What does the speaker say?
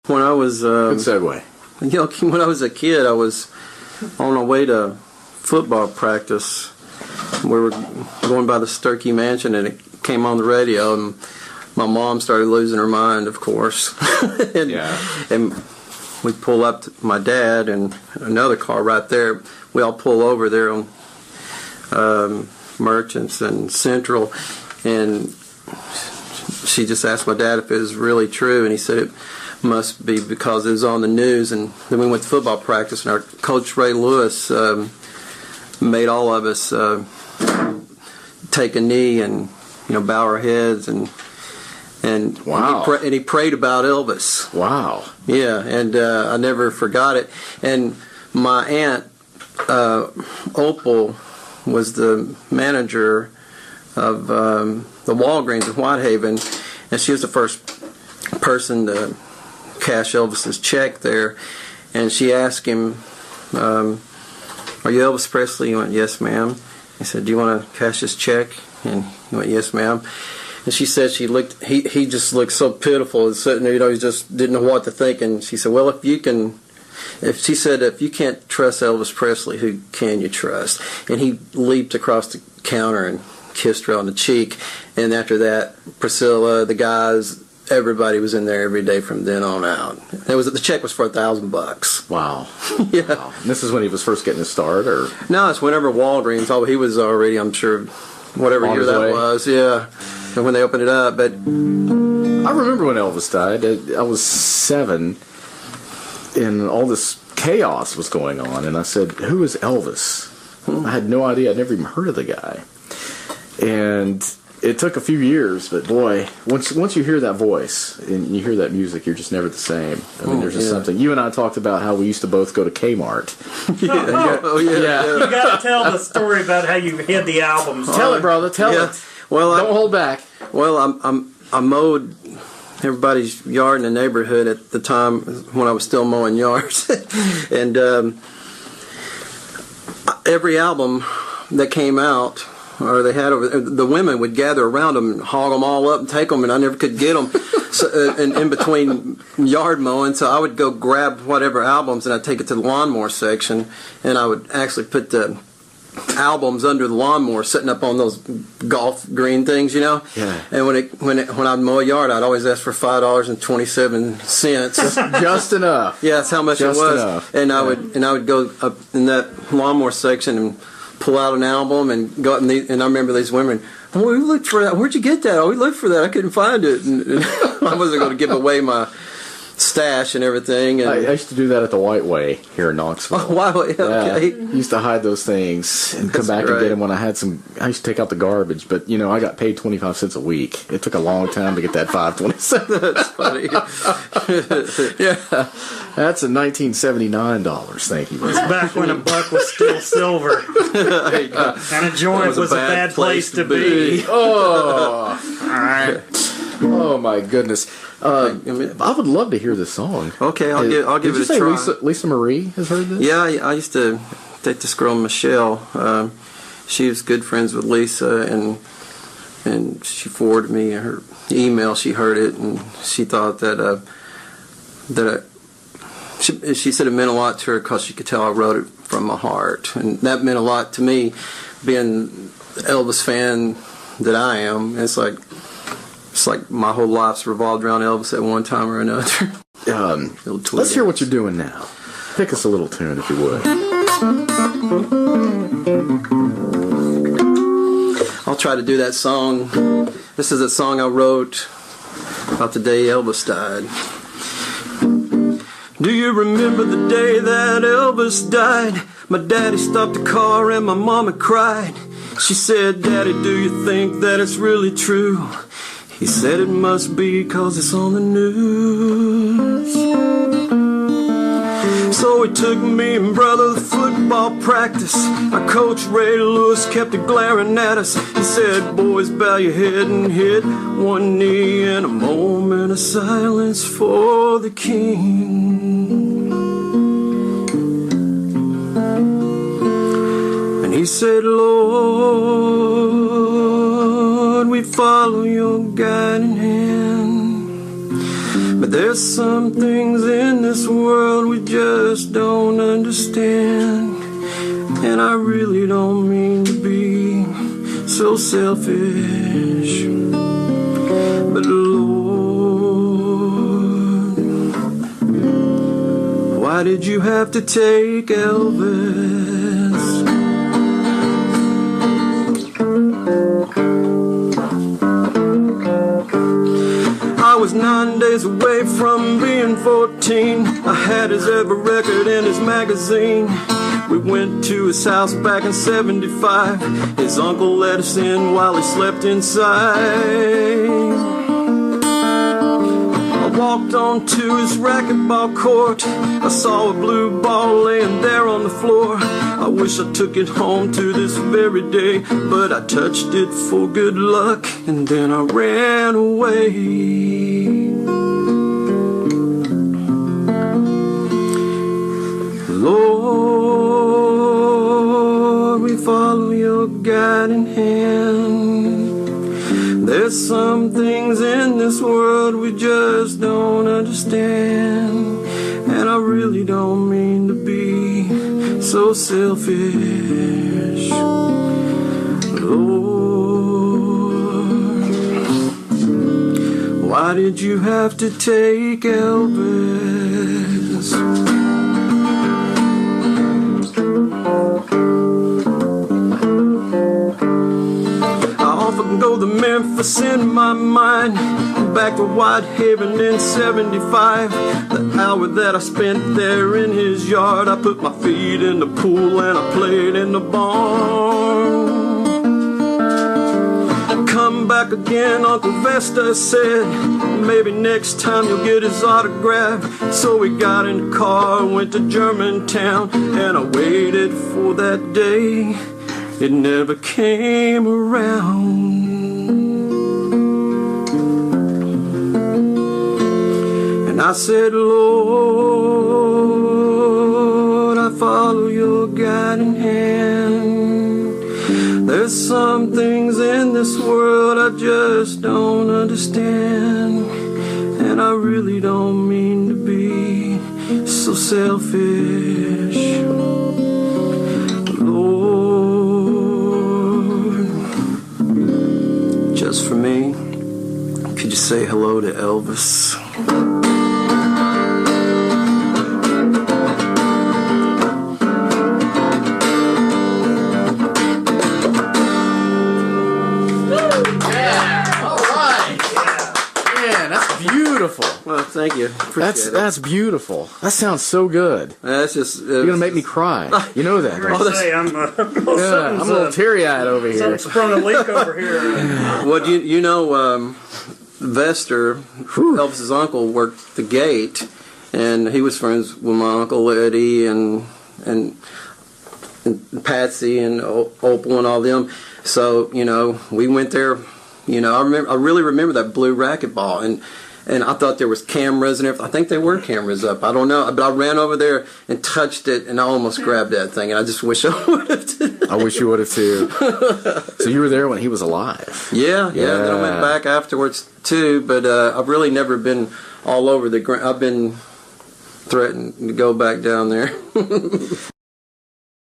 When I was good segue. When I was a kid, I was on our way to football practice. We were going by the Sturkey Mansion, and it came on the radio, and my mom started losing her mind, of course. And we pull up to my dad and another car right there. We all pull over there on Merchants and Central, and she just asked my dad if it was really true, and he said it must be because it was on the news. And then we went to football practice, and our coach Ray Lewis made all of us take a knee and bow our heads and wow. And he prayed about Elvis. Wow. Yeah, and I never forgot it. And my aunt Opal was the manager of the Walgreens in Whitehaven, and she was the first person to cash Elvis's check there. And she asked him, "Are you Elvis Presley?" He went, "Yes, ma'am." He said, "Do you want to cash this check?" And he went, "Yes, ma'am." And she said he just looked so pitiful and sitting there, he just didn't know what to think. And she said, "Well, if you can't trust Elvis Presley, who can you trust?" And he leaped across the counter and kissed her on the cheek. And after that, Priscilla, the guys, everybody was in there every day from then on out. The check was for $1,000. Wow. Yeah. Wow. And this is when he was first getting his start, or? No, it's whenever Walgreens. He was already, I'm sure, whatever year that was. Yeah. And when they opened it up, but I remember when Elvis died. I was 7, and all this chaos was going on. And I said, "Who is Elvis?" I had no idea. I'd never even heard of the guy. And it took a few years, but boy, once you hear that voice and you hear that music, you're just never the same. I mean, there's just something. You and I talked about how we used to both go to Kmart. Yeah. You got to tell the story about how you hid the albums. Tell it, brother. Tell it. Well, don't hold back. Well, I mowed everybody's yard in the neighborhood at the time when I was still mowing yards, and every album that came out, or they had over, the women would gather around them and hog them all up and take them, and I never could get them. So, in between yard mowing, so I would go grab whatever albums and I'd take it to the lawnmower section, and I would actually put the albums under the lawnmower, sitting up on those golf green things, Yeah. And when I'd mow a yard, I'd always ask for $5.27. Just enough. Yeah, that's how much Just it was. Enough. And I would go up in that lawnmower section and pull out an album and go up, and I remember these women, "Oh, we looked for that. Where'd you get that? Oh, we looked for that. I couldn't find it." And I wasn't going to give away my stash and everything. And I used to do that at the White Way here in Knoxville. Oh, wow, okay. Yeah, used to hide those things and come back and get them when I had some. I used to take out the garbage, but I got paid 25 cents a week. It took a long time to get that $5.27. That's funny. Yeah, that's a $1979. Thank you. It's back when a buck was still silver. And a joint was a bad place to be. Oh, all right. Oh my goodness. I would love to hear this song. Okay, I'll give it a try. Lisa Marie has heard this? Yeah, I used to date this girl, Michelle. She was good friends with Lisa, and she forwarded me her email. She heard it, and she thought she said it meant a lot to her because she could tell I wrote it from my heart, and that meant a lot to me, being the Elvis fan that I am. It's like my whole life's revolved around Elvis at one time or another. Let's hear what you're doing now. Pick us a little tune, if you would. I'll try to do that song. This is a song I wrote about the day Elvis died. Do you remember the day that Elvis died? My daddy stopped the car and my mama cried. She said, "Daddy, do you think that it's really true?" He said, "It must be 'cause it's on the news." So he took me and brother to football practice. Our coach Ray Lewis kept glaring at us. He said, "Boys, bow your head and hit one knee in a moment of silence for the king." And he said, "Lord, we follow your guiding hand." But There's some things in this world we just don't understand, and I really don't mean to be so selfish, but Lord, why did you have to take Elvis? I was 9 days away from being 14. I had his every record in his magazine. We went to his house back in 75. His uncle let us in while he slept inside. I walked onto his racquetball court. I saw a blue ball laying there on the floor. I wish I took it home to this very day, but I touched it for good luck, and then I ran away. Lord, we follow your guiding hand. There's some things in this world we just don't understand, and I really don't mean to be so selfish. Lord, why did you have to take Elvis? Go to Memphis in my mind, back to Whitehaven in 75. The hour that I spent there in his yard, I put my feet in the pool and I played in the barn. Come back again, Uncle Vesta said, maybe next time you'll get his autograph. So we got in the car, went to Germantown, and I waited for that day. It never came around. And I said, Lord, I follow your guiding hand. There's some things in this world I just don't understand, and I really don't mean to be so selfish. Lord, just for me, could you say hello to Elvis? Well, thank you. That's beautiful. That sounds so good. That's just you're gonna make me cry. You know that. I'm a little teary-eyed over here. Something sprung a leak over here. Well, you know, Vester, Elvis's uncle, worked the gate, and he was friends with my Uncle Eddie and Patsy and Opal and all them. So we went there. I really remember that blue racquetball, and I thought there was cameras and everything. I think there were cameras up. I don't know. But I ran over there and touched it, and I almost grabbed that thing. And I just wish I would have. I wish you would have, too. So you were there when he was alive. Yeah. Then I went back afterwards, too. But I've really never been all over the ground. I've been threatened to go back down there.